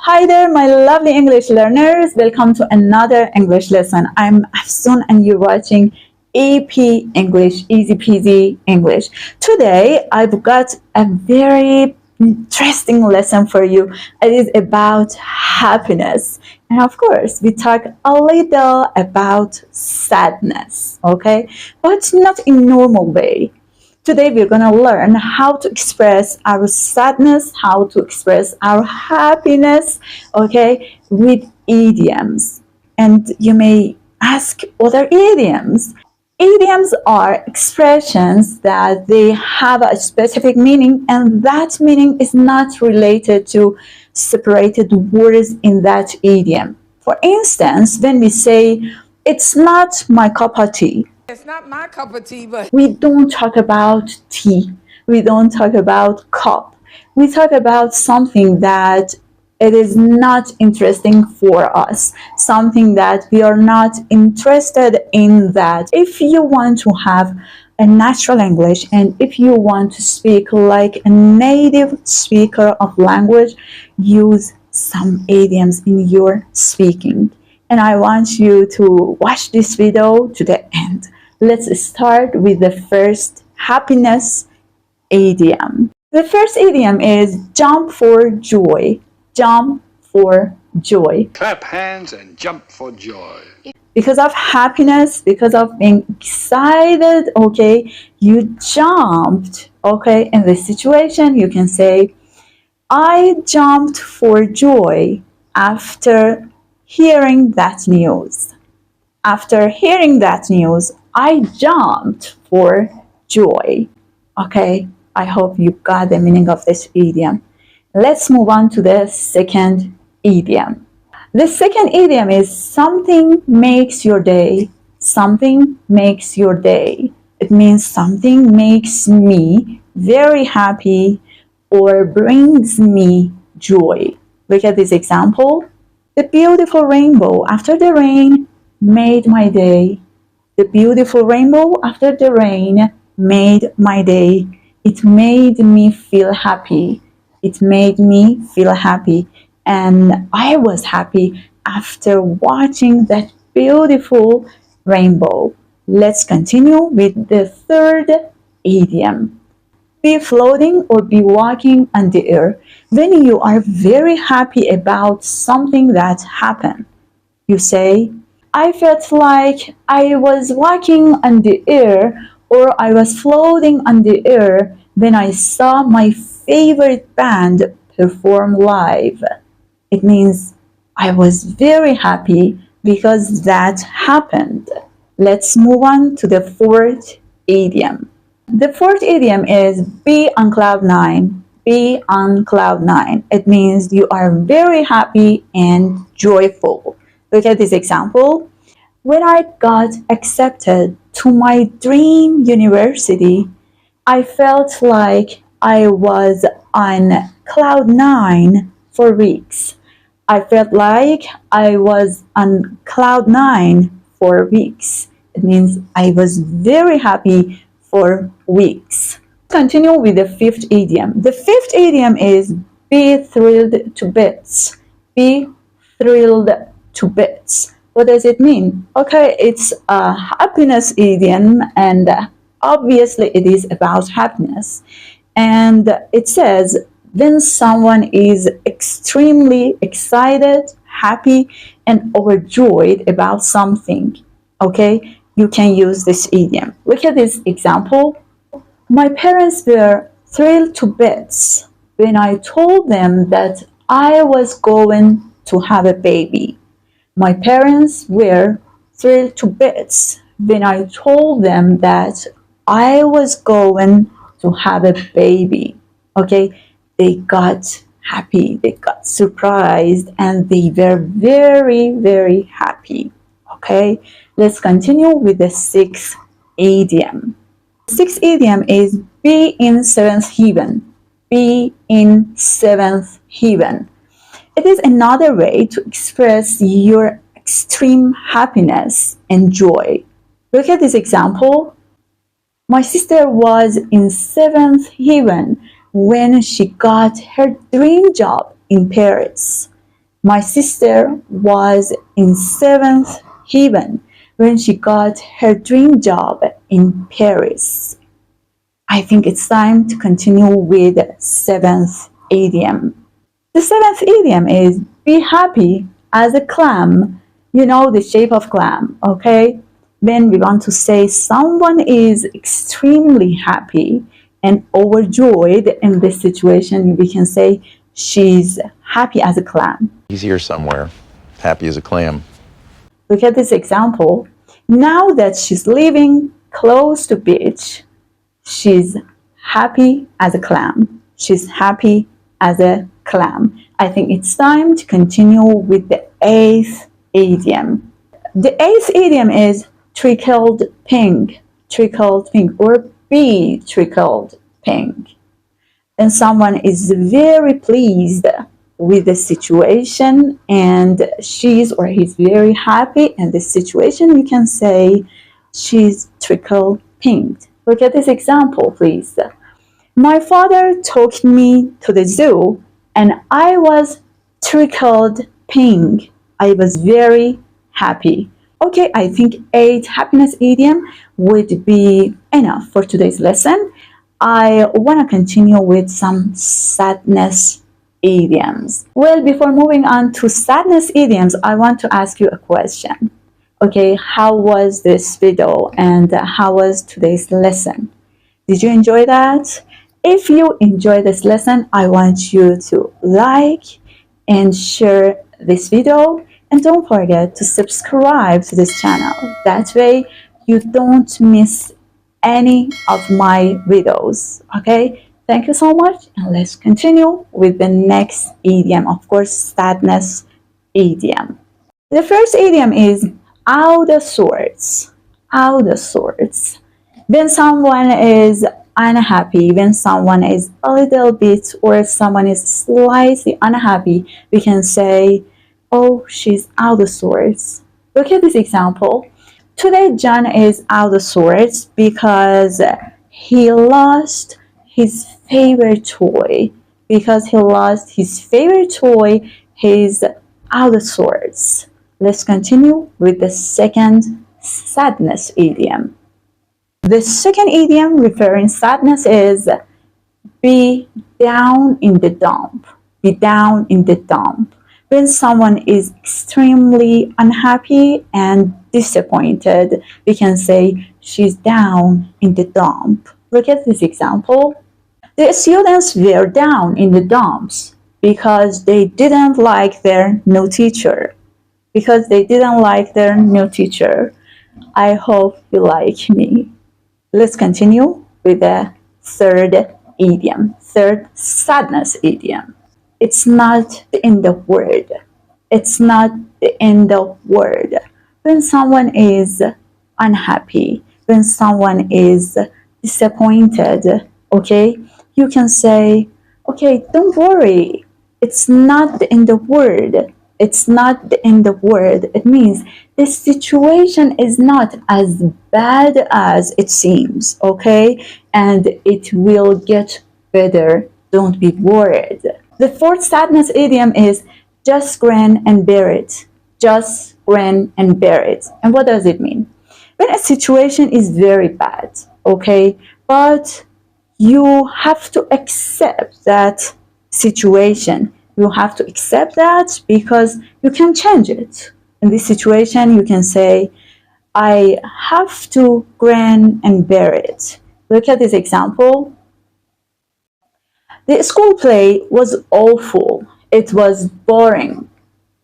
Hi there, my lovely English learners. Welcome to another English lesson. I'm Afsun and you're watching AP English, Easy Peasy English. Today, I've got a very interesting lesson for you. It is about happiness. And of course, we talk a little about sadness, okay? But not in normal way. Today we're going to learn how to express our sadness, how to express our happiness, okay, with idioms. And you may ask, what are idioms? Idioms are expressions that they have a specific meaning, and that meaning is not related to separated words in that idiom. For instance, when we say, it's not my cup of tea, it's not my cup of tea, but we don't talk about tea. We don't talk about cup. We talk about something that it is not interesting for us, something that we are not interested in that. If you want to have a natural English and if you want to speak like a native speaker of language, use some idioms in your speaking. And I want you to watch this video to the end. Let's start with the first happiness idiom. The first idiom is jump for joy. Jump for joy. Clap hands and jump for joy. Because of happiness, because of being excited, okay, you jumped, okay. In this situation, you can say, I jumped for joy after hearing that news. After hearing that news, I jumped for joy. Okay, I hope you got the meaning of this idiom. Let's move on to the second idiom. The second idiom is something makes your day. Something makes your day. It means something makes me very happy or brings me joy. Look at this example. The beautiful rainbow after the rain made my day. The beautiful rainbow after the rain made my day. It made me feel happy. It made me feel happy. And I was happy after watching that beautiful rainbow. Let's continue with the third idiom. Be floating or be walking on the air. When you are very happy about something that happened, you say, I felt like I was walking on the air or I was floating on the air when I saw my favorite band perform live. It means I was very happy because that happened. Let's move on to the fourth idiom. The fourth idiom is be on cloud nine. Be on cloud nine. It means you are very happy and joyful. Look at this example. When I got accepted to my dream university, I felt like I was on cloud nine for weeks. I felt like I was on cloud nine for weeks. It means I was very happy for weeks. Continue with the fifth idiom. The fifth idiom is be thrilled to bits. Be thrilled to bits. What does it mean? Okay, it's a happiness idiom and obviously it is about happiness. And it says when someone is extremely excited, happy, and overjoyed about something, okay, you can use this idiom. Look at this example. My parents were thrilled to bits when I told them that I was going to have a baby. My parents were thrilled to bits when I told them that I was going to have a baby. Okay, they got happy, they got surprised, and they were very, very happy. Okay, let's continue with the sixth idiom. The sixth idiom is be in seventh heaven. Be in seventh heaven. It is another way to express your extreme happiness and joy. Look at this example. My sister was in seventh heaven when she got her dream job in Paris. My sister was in seventh heaven when she got her dream job in Paris. I think it's time to continue with seventh idiom. The seventh idiom is be happy as a clam. You know the shape of clam, okay? When we want to say someone is extremely happy and overjoyed in this situation, we can say she's happy as a clam. He's here somewhere, happy as a clam. Look at this example. Now that she's living close to beach, she's happy as a clam. She's happy as a clam. I think it's time to continue with the eighth idiom. The eighth idiom is trickled pink, or be trickled pink. And someone is very pleased with the situation and she's or he's very happy in this situation, you can say she's trickle pink. Look at this example, please. My father took me to the zoo and I was trickled pink. I was very happy. Okay, I think 8 happiness idiom would be enough for today's lesson. I want to continue with some sadness idioms. Well, before moving on to sadness idioms, I want to ask you a question. Okay, how was this video and how was today's lesson? Did you enjoy that? If you enjoyed this lesson, I want you to like and share this video, and don't forget to subscribe to this channel. That way you don't miss any of my videos. Okay, thank you so much, and let's continue with the next idiom, of course, sadness idiom. The first idiom is out of sorts. Out of sorts. When someone is unhappy, when someone is a little bit or someone is slightly unhappy, we can say, oh, she's out of sorts. Look at this example. Today, John is out of sorts because he lost his favorite toy. Because he lost his favorite toy, he's out of sorts. Let's continue with the second sadness idiom. The second idiom referring sadness is be down in the dump. Be down in the dump. When someone is extremely unhappy and disappointed, we can say she's down in the dump. Look at this example. The students were down in the dumps because they didn't like their new teacher. Because they didn't like their new teacher. I hope you like me. Let's continue with the third idiom, third sadness idiom. It's not the end of word. It's not the end of word. When someone is unhappy, when someone is disappointed, okay, you can say, okay, don't worry. It's not the end of word. It's not the end of word. It means the situation is not as bad as it seems, okay? And it will get better. Don't be worried. The fourth sadness idiom is just grin and bear it. Just grin and bear it. And what does it mean? When a situation is very bad, okay, but you have to accept that situation. You have to accept that because you can change it. In this situation, you can say, I have to grin and bear it. Look at this example. The school play was awful. It was boring.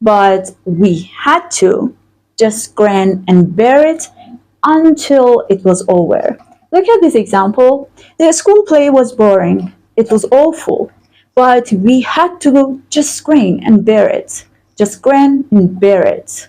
But we had to just grin and bear it until it was over. Look at this example. The school play was boring. It was awful. But we had to just grin and bear it. Just grin and bear it.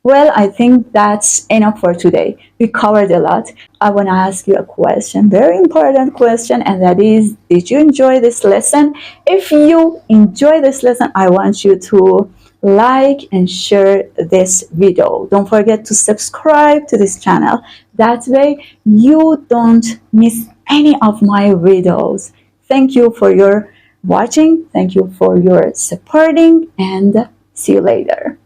Well, I think that's enough for today. We covered a lot. I want to ask you a question, very important question, and that is, did you enjoy this lesson? If you enjoy this lesson, I want you to like and share this video. Don't forget to subscribe to this channel. That way you don't miss any of my videos. Thank you for your watching. Thank you for your supporting, and See you later.